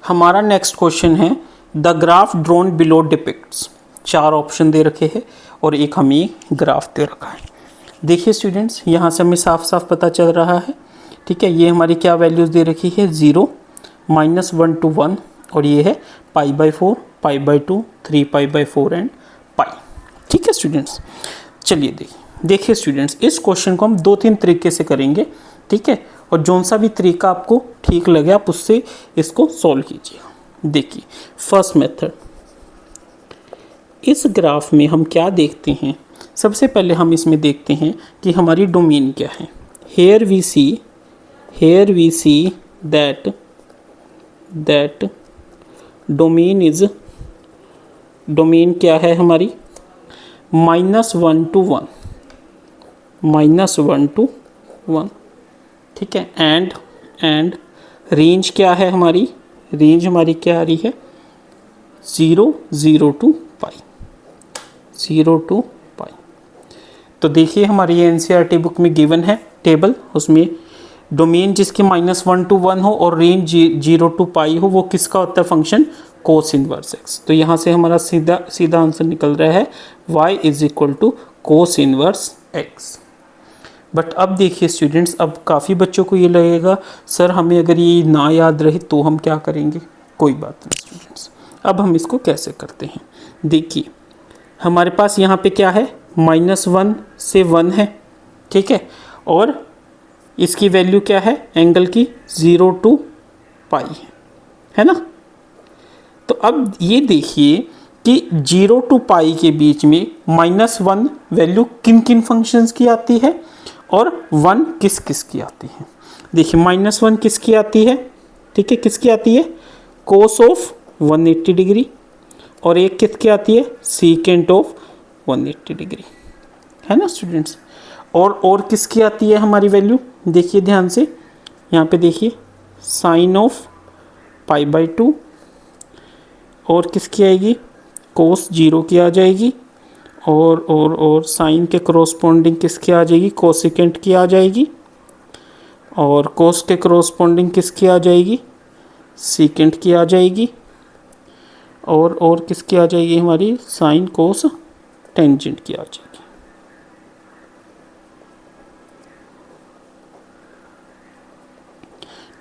हमारा next question है the graph drawn below depicts. 4 option दे रखे हैं और एक हमें ग्राफ दे रखा है। देखिए स्टूडेंट्स, यहाँ से हमें साफ साफ पता चल रहा है, ठीक है। ये हमारी क्या वैल्यूज़ दे रखी है, 0, -1 to 1, और ये है π/4, π/2, 3π/4 एंड पाई। ठीक है स्टूडेंट्स, चलिए देखिए स्टूडेंट्स, इस क्वेश्चन को हम 2-3 तरीके से करेंगे, ठीक है। और जौन सा भी तरीका आपको ठीक लगे आप उससे इसको सॉल्व कीजिएगा। देखिए फर्स्ट मेथड, इस ग्राफ में हम क्या देखते हैं, सबसे पहले हम इसमें देखते हैं कि हमारी डोमेन क्या है। Here we see that domain क्या है हमारी, -1 to 1, ठीक है। एंड रेंज क्या है हमारी, रेंज हमारी क्या आ रही है, 0 to π। तो देखिए हमारी ये एनसीईआरटी बुक में गिवन है टेबल, उसमें डोमेन जिसकी -1 to 1 हो और रेंज 0 to π हो, वो किसका होता है फंक्शन, कोस इनवर्स एक्स। तो यहाँ से हमारा सीधा आंसर निकल रहा है y = cos inverse x. But अब देखिए स्टूडेंट्स, अब काफ़ी बच्चों को ये लगेगा सर हमें अगर ये ना याद रहे तो हम क्या करेंगे। कोई बात नहीं स्टूडेंट्स, अब हम इसको कैसे करते हैं। देखिए हमारे पास यहाँ पे क्या है, -1 से 1 है, ठीक है। और इसकी वैल्यू क्या है एंगल की, 0 to π है ना। तो अब ये देखिए कि 0 to π के बीच में -1 वैल्यू किन किन फंक्शंस की आती है और 1 किस किस की आती है। देखिए -1 किसकी आती है, ठीक है, किसकी आती है, कोस ऑफ 180 डिग्री, और एक किसकी आती है, सीकेंट ऑफ 180 डिग्री, है ना स्टूडेंट्स। और किसकी आती है हमारी वैल्यू, देखिए ध्यान से यहाँ पे देखिए, साइन ऑफ π/2, और किसकी आएगी, कोस 0 की आ जाएगी, और साइन के करस्पॉन्डिंग किसकी आ जाएगी, कोसिकेंट की आ जाएगी, और कोस के करस्पॉन्डिंग किसकी आ जाएगी, सीकेंट की आ जाएगी, और किसकी आ जाएगी हमारी, साइन कोस टेंजेंट की आ जाएगी।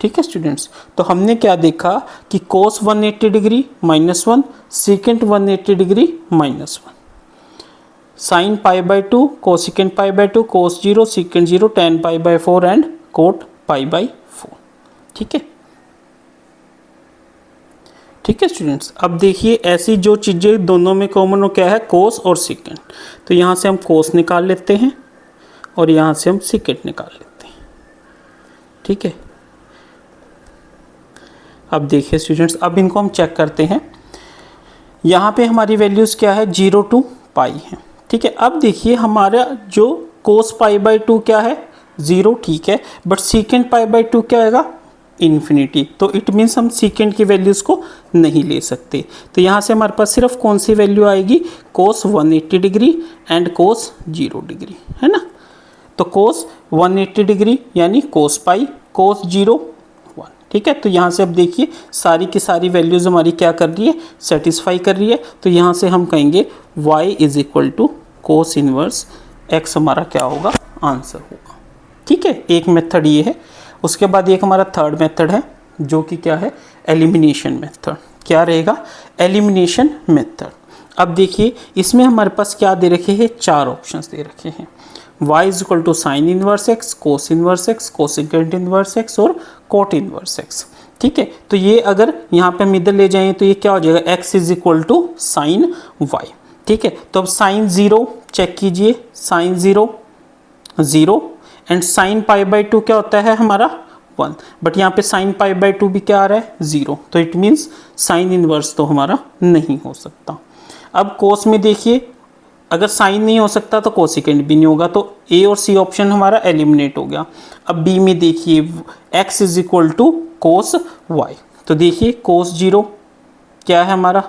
ठीक है स्टूडेंट्स, तो हमने क्या देखा कि cos 180 degree -1, secant 180 degree -1, sine π/2, cosecant π/2, cos 0, secant 0, tan π/4 and cot π/4। ठीक है, ठीक है स्टूडेंट्स। अब देखिए ऐसी जो चीज़ें दोनों में कॉमन हो क्या है, कोस और सीकेंट। तो यहाँ से हम कोस निकाल लेते हैं और यहाँ से हम सीकेंट निकाल लेते हैं। ठीक है, अब देखिए स्टूडेंट्स, अब इनको हम चेक करते हैं। यहाँ पे हमारी वैल्यूज़ क्या है, 0 to π है। ठीक है, अब देखिए हमारा जो कोस π/2 क्या है, 0, ठीक है, बट सीकेंट π/2 क्या आएगा, इन्फिनिटी। तो इट मीन्स हम सीकेंट की वैल्यूज़ को नहीं ले सकते। तो यहाँ से हमारे पास सिर्फ कौन सी वैल्यू आएगी, कोस 180 डिग्री एंड कोस 0 डिग्री, है ना। तो कोस 180 डिग्री यानी कोस पाई, कोस 0 1। ठीक है, तो यहाँ से अब देखिए सारी की सारी वैल्यूज़ हमारी क्या कर रही है, सेटिस्फाई कर रही है। तो यहाँ से हम कहेंगे y = कोस इनवर्स x हमारा क्या होगा, आंसर होगा। ठीक है, एक मेथड ये है। उसके बाद एक हमारा थर्ड मेथड है जो कि क्या है, एलिमिनेशन मेथड। क्या रहेगा, एलिमिनेशन मेथड। अब देखिए इसमें हमारे पास क्या दे रखे हैं, 4 ऑप्शंस दे रखे हैं। y = साइन इनवर्स x, कोस inverse x, cosecant inverse x और कोट इनवर्स x। ठीक है, तो ये अगर यहाँ पे हम इधर ले जाएं तो ये क्या हो जाएगा, x = साइन y। ठीक है, तो अब साइन 0 चेक कीजिए, साइन 0 0 एंड साइन π/2 क्या होता है हमारा 1, बट यहाँ पे साइन π/2 भी क्या आ रहा है, 0। तो इट मीन्स साइन इनवर्स तो हमारा नहीं हो सकता। अब कोस में देखिए, अगर साइन नहीं हो सकता तो कोसिकेंट भी नहीं होगा, तो ए और सी ऑप्शन हमारा एलिमिनेट हो गया। अब बी में देखिए x = कोस y। तो देखिए कोस 0 क्या है हमारा,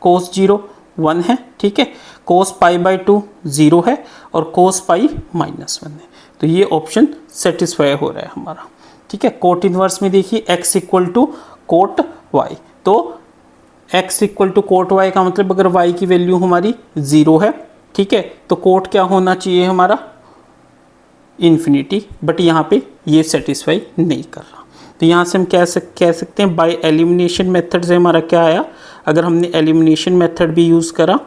कोस 0 1 है। ठीक है, कोस π/2 0 है और कोस π -1 है। तो ये ऑप्शन सेटिस्फाई हो रहा है हमारा। ठीक है, कोट इनवर्स में देखिए x = कोट y। तो x equal to cot y का मतलब अगर y की वैल्यू हमारी 0 है, ठीक है, तो कोट क्या होना चाहिए हमारा इन्फिनिटी, बट यहाँ पे ये सेटिस्फाई नहीं कर रहा। तो यहाँ से हम कह सकते हैं बाय एलिमिनेशन मेथड से हमारा क्या आया, अगर हमने एलिमिनेशन मेथड भी यूज़ करा,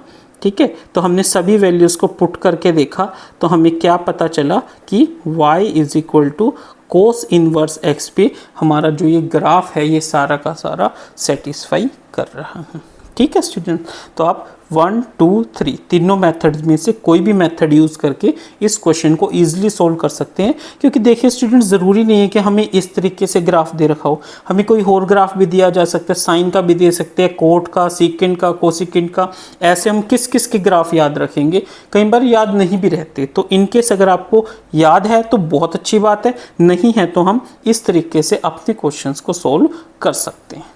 ठीक है, तो हमने सभी वैल्यूज़ को पुट करके देखा तो हमें क्या पता चला कि y is equal to cos inverse x पे हमारा जो ये ग्राफ है ये सारा का सारा सेटिस्फाई कर रहा है। ठीक है स्टूडेंट, तो आप 1, 2, 3 तीनों मेथड्स में से कोई भी मेथड यूज़ करके इस क्वेश्चन को ईजिली सोल्व कर सकते हैं। क्योंकि देखिए स्टूडेंट, ज़रूरी नहीं है कि हमें इस तरीके से ग्राफ दे रखा हो, हमें कोई और ग्राफ भी दिया जा सकता है, साइन का भी दे सकते हैं, कोट का, सीकेंट का, कोसिकेंट का। ऐसे हम किस किस के ग्राफ याद रखेंगे, कई बार याद नहीं भी रहते। तो इनकेस अगर आपको याद है तो बहुत अच्छी बात है, नहीं है तो हम इस तरीके से अपने क्वेश्चंस को सोल्व कर सकते हैं।